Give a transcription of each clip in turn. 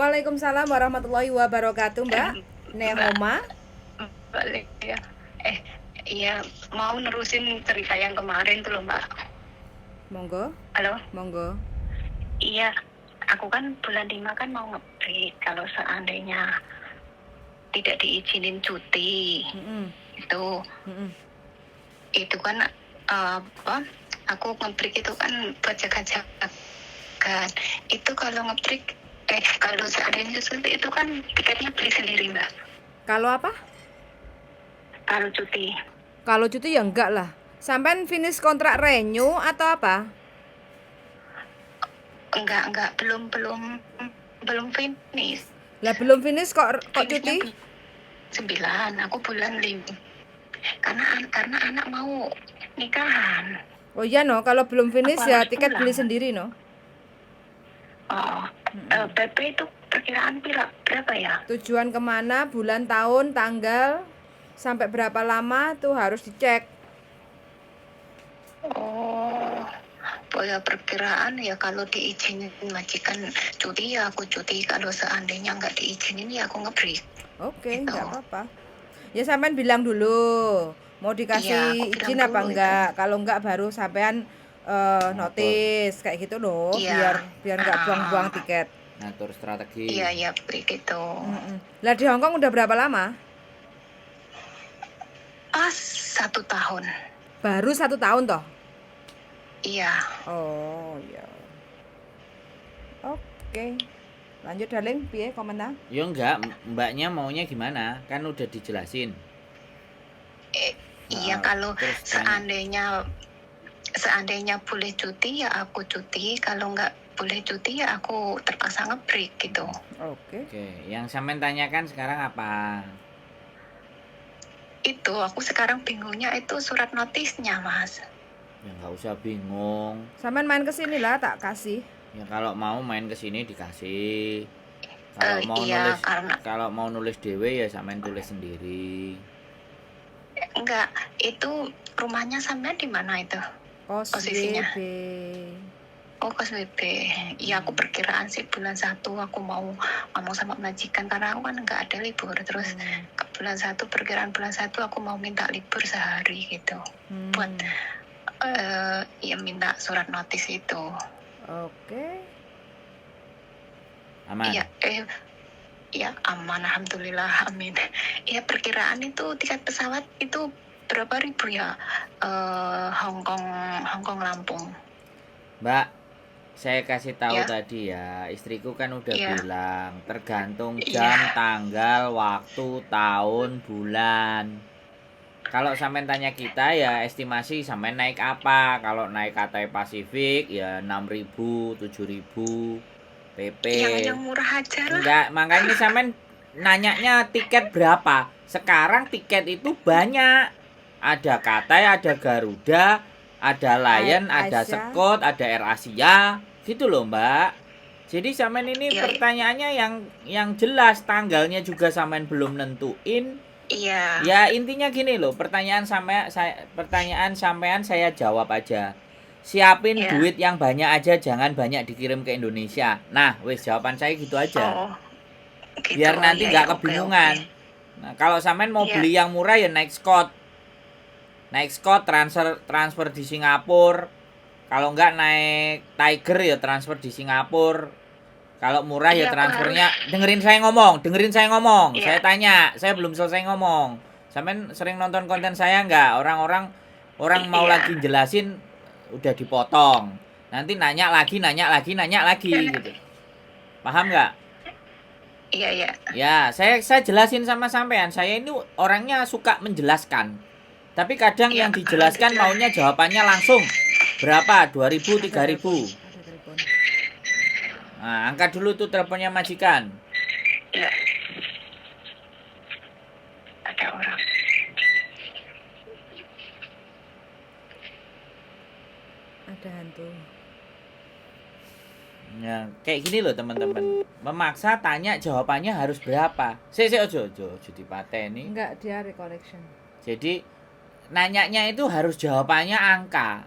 Waalaikumsalam warahmatullahi wabarakatuh, Mbak Mbak, Nehoma. balik ya. Eh, iya, mau nerusin cerita yang kemarin tuh loh, Mbak. Monggo, Halo? monggo. Iya, aku kan bulan 5 kan mau nge-break. Kalau seandainya tidak diizinin cuti, Mm-mm, itu mm-mm. itu kan apa? Aku nge-break itu kan buat jaga-jaga kan. Itu kalau nge-break kalau seandainya cuti itu kan tiketnya beli sendiri, Mbak. Kalau apa? Kalau cuti. Kalau cuti ya enggak lah. Sampai finish kontrak renew atau apa? Enggak, belum finish. Lah belum finish kok Finishnya cuti? 9, aku bulan 5. Karena anak mau nikahan. Oh iya no, kalau belum finish Aku ya harus tiket beli pulang. sendiri no. Oh, PP itu perkiraan berapa ya? Tujuan kemana, bulan, tahun, tanggal, sampai berapa lama tuh harus dicek. Oh, ya perkiraan ya kalau diizinin majikan cuti ya aku cuti. Kalau seandainya nggak diizinin ya aku nge-break. Oke, Itu. enggak apa-apa. Ya sampean bilang dulu mau Iya, aku dikasih bilang izin apa dulu itu. enggak. Kalau enggak baru sampean Ngatur, notice kayak gitu loh, Iya. biar enggak buang-buang tiket. ngatur strategi. Iya, begitu. Lah di Hongkong udah berapa lama? Pas 1 tahun. Baru 1 tahun toh? Iya. Oh iya. Oke. Lanjut darling, piye komentar? Ya enggak, mbaknya maunya gimana? Kan udah dijelasin. Iya, Nah, kalau terus seandainya boleh cuti ya aku cuti, kalau nggak boleh cuti ya aku terpaksa nge-break gitu. Oke. Oke, yang sampean tanyakan sekarang apa? Itu aku sekarang bingungnya itu surat notisnya, Mas. Ya nggak usah bingung. Sampean main ke sini lah tak kasih. Ya kalau mau main ke sini dikasih. Kalau mau Iya, nulis karena kalau mau nulis dewe ya sampean tulis sendiri. enggak, itu rumahnya sampean di mana itu? Kos Posisinya. BB. Oh, kos WP. Iya, aku perkiraan sih bulan 1 aku mau ngomong sama majikan karena aku kan nggak ada libur. Terus ke bulan 1, perkiraan bulan 1 aku mau minta libur sehari gitu. Buat ya minta surat notis itu. Oke. Aman. Iya, ya aman, alhamdulillah, amin. Ya perkiraan itu tiket pesawat itu berapa ribu ya? Hongkong Lampung. Mbak, saya kasih tahu Ya. tadi ya, istriku kan udah Iya. bilang tergantung Iya. jam, tanggal, waktu, tahun, bulan. Kalau sampean tanya kita ya estimasi sampean naik apa? Kalau naik Cathay Pacific ya 6.000, 7.000 PP. Yang murah aja lah. Enggak, makanya sampean nanyanya tiket berapa? Sekarang tiket itu banyak. Ada Cathay, ada Garuda, ada Lion, ada Asia. Scott, ada AirAsia, gitu loh, Mbak. Jadi sampean ini Iya. pertanyaannya yang jelas, tanggalnya juga sampean belum nentuin. Iya. Ya intinya gini loh, pertanyaan sampean saya jawab aja. Siapin Iya. duit yang banyak aja, jangan banyak dikirim ke Indonesia. Nah, wes jawaban saya gitu aja. Oh, gitu. Biar nanti Iya, nggak oke, kebingungan. oke. Nah, kalau sampean mau Iya. beli yang murah ya naik Scott. Naik Scott transfer di Singapura. Kalau nggak naik Tiger ya transfer di Singapura. Kalau murah ya Iya, aku transfernya. harus- Dengerin saya ngomong. Iya. Saya tanya, saya belum selesai ngomong. Sampean sering nonton konten saya nggak? Orang mau Iya. lagi jelasin udah dipotong. Nanti nanya lagi gitu. Paham nggak? Iya. Ya, saya jelasin sama sampean. Saya ini orangnya suka menjelaskan. Tapi kadang Iya, yang dijelaskan maunya jawabannya langsung. Berapa? 2.000, 3.000. Ada telepon. Nah, angkat dulu tuh teleponnya majikan. Iya. Ada orang. Ada hantu. Ya, kayak gini loh teman-teman. Memaksa tanya jawabannya harus berapa. Ojo dipateni. Enggak, dia recollection. Jadi nanyanya itu harus jawabannya angka.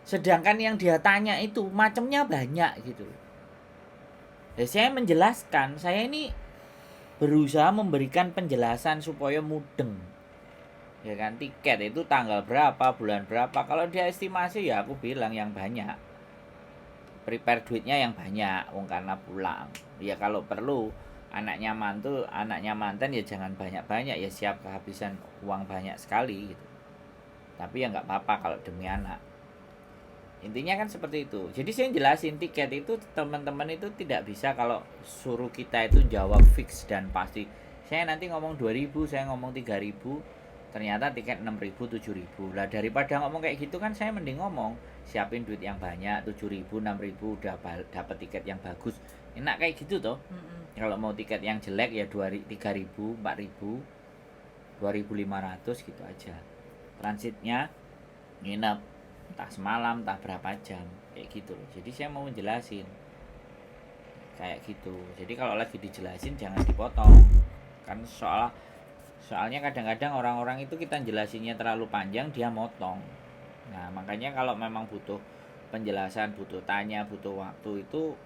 Sedangkan yang dia tanya itu macamnya banyak gitu. Ya, saya menjelaskan, saya ini berusaha memberikan penjelasan supaya mudeng. Ya kan, tiket itu tanggal berapa, bulan berapa. Kalau dia estimasi ya aku bilang yang banyak. Prepare duitnya yang banyak, wong karena pulang. Ya kalau perlu anaknya mantan ya jangan banyak-banyak, ya siap kehabisan uang banyak sekali gitu. Tapi ya nggak apa-apa kalau demi anak. Intinya kan seperti itu. Jadi saya jelasin tiket itu teman-teman itu tidak bisa kalau suruh kita itu jawab fix dan pasti. Saya nanti ngomong 2.000, saya ngomong 3.000, ternyata tiket 6.000, 7.000. Lah daripada ngomong kayak gitu kan saya mending ngomong siapin duit yang banyak, 7.000, 6.000 udah dapat tiket yang bagus. Enak kayak gitu toh. Kalau mau tiket yang jelek ya 3.000, 4.000, 2.500 gitu aja. Transitnya nginep entah semalam, entah berapa jam, kayak gitu loh. Jadi saya mau menjelasin kayak gitu. Jadi kalau lagi dijelasin jangan dipotong. Kan soalnya kadang-kadang orang-orang itu kita jelasinnya terlalu panjang, dia motong. Nah, makanya kalau memang butuh penjelasan, butuh tanya, butuh waktu itu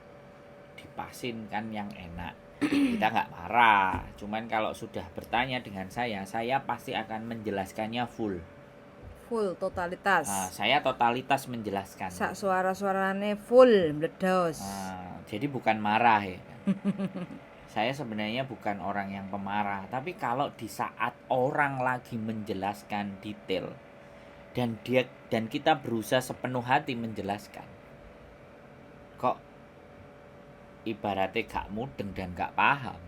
dipasin kan yang enak. Kita nggak marah. Cuman kalau sudah bertanya dengan saya pasti akan menjelaskannya full. Full totalitas. Nah, saya totalitas menjelaskan. Sak suara-suarane full meledos. Nah, jadi bukan marah ya. Saya sebenarnya bukan orang yang pemarah, tapi kalau di saat orang lagi menjelaskan detail dan kita berusaha sepenuh hati menjelaskan, kok ibaratnya gak mudeng dan gak paham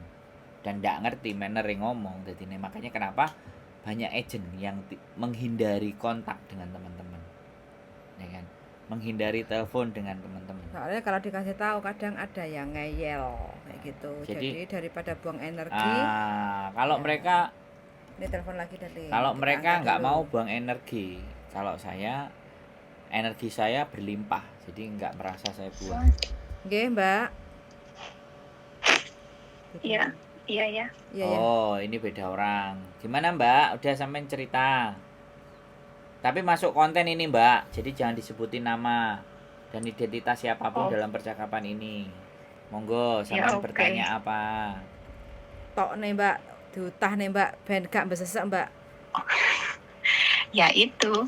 dan gak ngerti manner ngomong. Jadi makanya kenapa banyak agent yang menghindari kontak dengan teman-teman, ya kan, menghindari telepon dengan teman-teman. Soalnya kalau dikasih tahu kadang ada yang ngeyel kayak gitu. Jadi daripada buang energi. Kalau ya. Mereka ini telepon lagi tadi. Kalau mereka nggak mau buang energi, kalau saya energi saya berlimpah, jadi nggak merasa saya buang. Nggih, Mbak. Iya. Iya. Oh, ini beda orang. Gimana Mbak? Udah sampein cerita. Tapi masuk konten ini Mbak, jadi jangan disebutin nama dan identitas siapapun dalam percakapan ini. Monggo, sampean bertanya apa? Tok nih Mbak, diutah nih Mbak, ben gak besesek Mbak. Ya itu,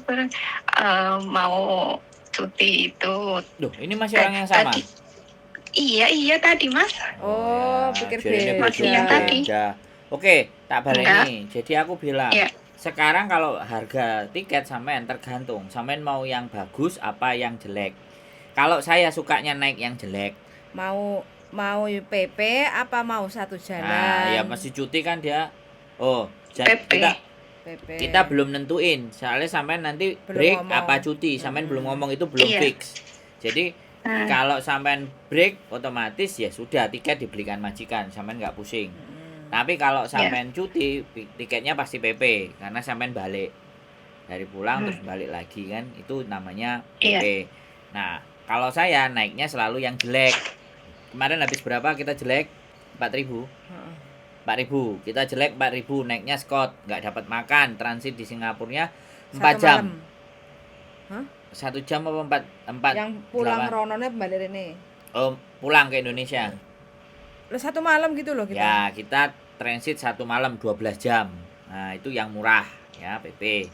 mau cuti itu. Duh, ini masih orang yang sama? Iya tadi Mas. Oh, pikir masih yang tadi. Oke, tak baleni. Jadi aku bilang, sekarang kalau harga tiket sampean tergantung, sampean mau yang bagus apa yang jelek. Kalau saya sukanya naik yang jelek. Mau PP apa mau satu jalan? Nah, ya masih cuti kan dia. Oh, kita belum nentuin. Soalnya sampean nanti break apa cuti, sampean belum ngomong, itu belum fix. Jadi kalau sampean break otomatis ya sudah tiket dibelikan majikan, sampean nggak pusing. Tapi kalau sampean cuti, tiketnya pasti PP karena sampean balik dari pulang terus balik lagi kan, itu namanya PP. Nah, kalau saya naiknya selalu yang jelek. Kemarin habis berapa kita jelek? 4.000. 4.000. Kita jelek 4.000, naiknya Scott, nggak dapat makan, transit di Singapurnya 4 jam. Hah? 1 jam apa 4? Yang pulang ronone balik ini. Oh, pulang ke Indonesia. Satu malam gitu loh kita. Ya, kita transit 1 malam 12 jam. Nah, itu yang murah ya, PP.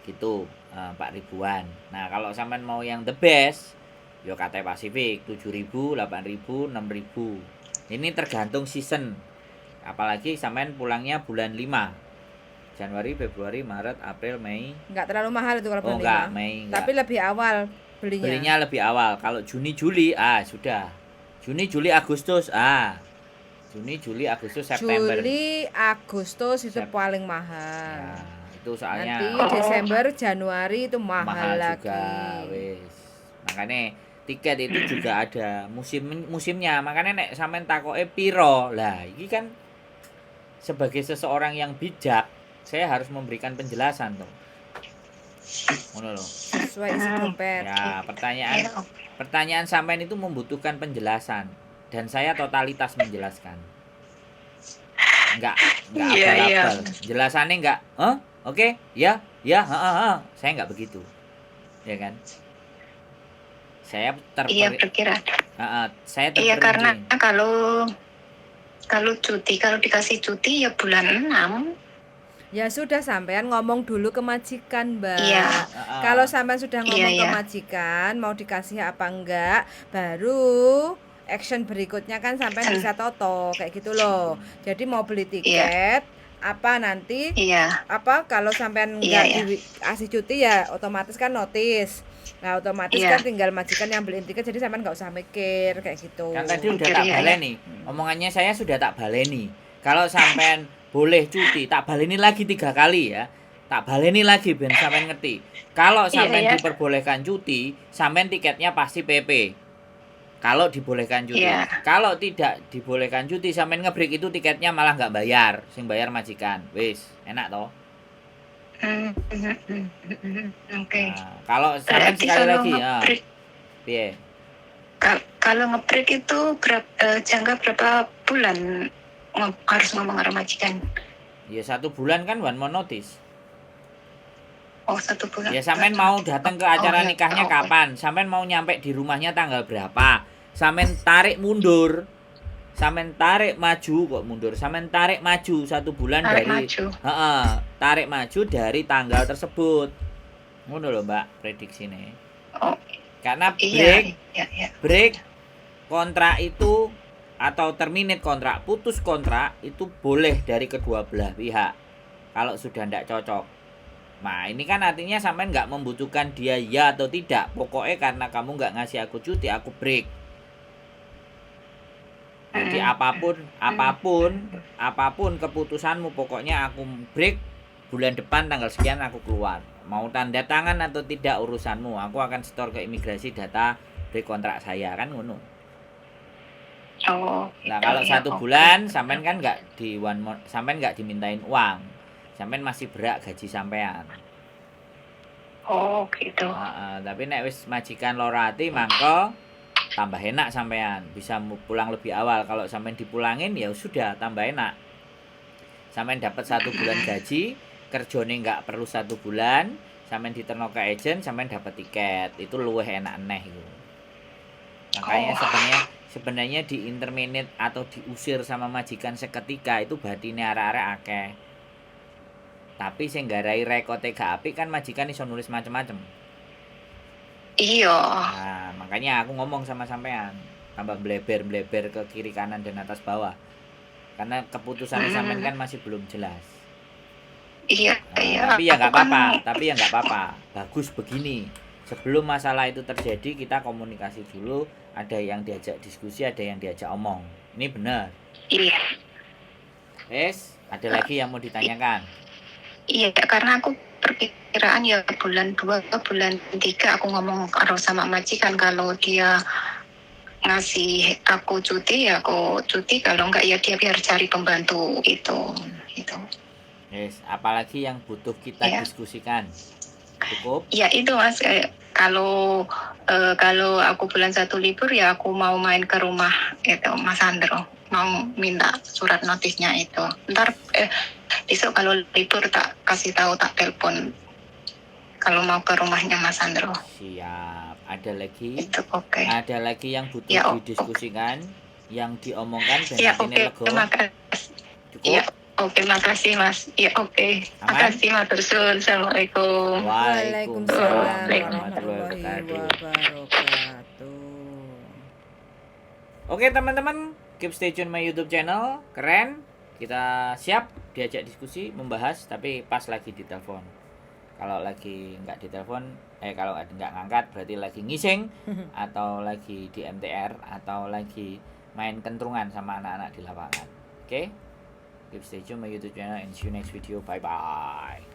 Gitu, 4.000-an. Nah, kalau sampean mau yang the best, yo Cathay Pacific 7.000, 8.000, 6.000. Ini tergantung season. Apalagi sampean pulangnya bulan 5. Januari, Februari, Maret, April, Mei. Enggak terlalu mahal itu kalau bulan 5. Enggak, Mei enggak. Tapi lebih awal belinya. Belinya lebih awal. Kalau Juni, Juli, sudah. Juni, Juli, Agustus, Juni, Juli, Agustus, September. Juli, Agustus itu paling mahal. Nah, itu soalnya nanti Desember, Januari itu mahal lagi. Juga, wis. Makanya tiket itu juga ada musimnya. Makanya nek sampean takoke piro. Lah, iki kan sebagai seseorang yang bijak, saya harus memberikan penjelasan tuh. Ngono lho. Sesuai isi dompet. Ya, pertanyaan sampean itu membutuhkan penjelasan dan saya totalitas menjelaskan. Enggak abal-abal. Jelasannya enggak, oke, ya, saya enggak begitu. Ya kan? Saya perkiraan. Saya Iya, karena terperinci. kalau dikasih cuti ya bulan 6. Ya sudah, sampean ngomong dulu ke majikan, Iya, Mbak. Heeh. Kalau sampean sudah iya, ngomong ke iya. majikan mau dikasih apa enggak, baru action berikutnya kan sampean Sen- bisa toto kayak gitu loh. Jadi mau beli Iya, tiket apa nanti iya, apa kalau sampean iya, enggak iya, dikasih cuti ya otomatis kan notice. Nah, otomatis kan iya. tinggal majikan yang beliin tiket, jadi sampean nggak usah mikir kayak gitu. Kan tadi udah Mikir, tak iya, iya. baleni. Omongannya saya sudah tak baleni. Kalau sampean boleh cuti, tak baleni lagi 3 kali ya. Tak baleni lagi ben sampean ngerti. Kalau Iya, sampean iya, diperbolehkan cuti, sampean tiketnya pasti PP. Kalau dibolehkan cuti. iya. Kalau tidak dibolehkan cuti, sampean ngebreak itu tiketnya malah nggak bayar, sing bayar majikan. Wis, enak toh? Oke. Nah, kalau sampean Berarti sekali kalau lagi ya, nge-break, piye? kalau nge-break itu jangka berapa bulan harus ngomong sama majikan? Ya 1 bulan kan one more notice. Oh, 1 bulan. Ya sampean mau datang ke acara Oh, ya. nikahnya Oke. kapan? Sampean mau nyampe di rumahnya tanggal berapa? Sampean tarik mundur. Sampean tarik maju kok mundur. Sampean tarik maju 1 bulan Tarik dari maju. tarik maju dari tanggal tersebut. Ngono lho, Mbak, prediksine. Oh, Karena iya, iya, iya. break kontrak itu atau terminate kontrak, putus kontrak itu boleh dari kedua belah pihak. Kalau sudah tidak cocok. Nah ini kan artinya sampean nggak membutuhkan dia ya atau tidak. Pokoknya karena kamu nggak ngasih aku cuti, aku break. Jadi apapun keputusanmu, pokoknya aku break bulan depan tanggal sekian aku keluar. Mau tanda tangan atau tidak urusanmu. Aku akan store ke imigrasi data break kontrak saya kan ngono. Oh, Nah gitu, kalau ya, 1 bulan oke. sampean kan nggak sampean nggak dimintain uang. Sampean masih berak gaji sampean. Oh, gitu. Tapi nek wis majikan lorati mangko tambah enak sampean bisa pulang lebih awal. Kalau sampean dipulangin ya sudah tambah enak. Sampean dapat 1 bulan gaji, kerjone nggak perlu 1 bulan, sampean diterno ke agent, sampean dapat tiket. Itu luwih enak neh itu. Makanya sebenarnya di interminate atau diusir sama majikan seketika itu batine arek-arek akeh. Tapi sing nggarai rekote gak apik kan majikan iso nulis macem-macem. Iya. Nah, makanya aku ngomong sama sampean, tambah bleber-bleber ke kiri kanan dan atas bawah. Karena keputusan sampean kan masih belum jelas. Iya, iya. Tapi ya nggak Aku kan apa-apa. Bagus begini. Sebelum masalah itu terjadi kita komunikasi dulu. Ada yang diajak diskusi, ada yang diajak omong. Ini benar. Iya. Ada lagi yang mau ditanyakan? Iya, karena aku perkiraan ya bulan 2 ke bulan 3 aku ngomong sama majikan kalau dia ngasih aku cuti ya aku cuti, kalau enggak ya dia biar cari pembantu itu. Apalagi yang butuh kita Ya. diskusikan? Cukup? Ya itu Mas, kalau aku bulan 1 libur ya aku mau main ke rumah itu Mas Sandro, mau minta surat notisnya itu. Ntar besok kalau libur tak kasih tahu, tak telepon kalau mau ke rumahnya Mas Sandro. Siap. Ada lagi? Itu oke. Ada lagi yang butuh Ya, didiskusikan, yang diomongkan dan Ya ini oke, lego? makasih. Cukup? Ya oke, makasih Mas. Ya oke. Aman? Makasih Mas Tursun. Assalamualaikum. Waalaikumsalam warahmatullahi warahmatullahi wabarakatuh. wabarakatuh. Oke teman-teman, keep stay tune my YouTube channel. Keren. Kita siap diajak diskusi, membahas, tapi pas lagi ditelepon. Kalau lagi nggak ditelepon, kalau nggak ngangkat berarti lagi ngising atau lagi di MTR atau lagi main kentrungan sama anak-anak di lapangan. Oke? Keep stay tune my YouTube channel and see you next video. Bye bye.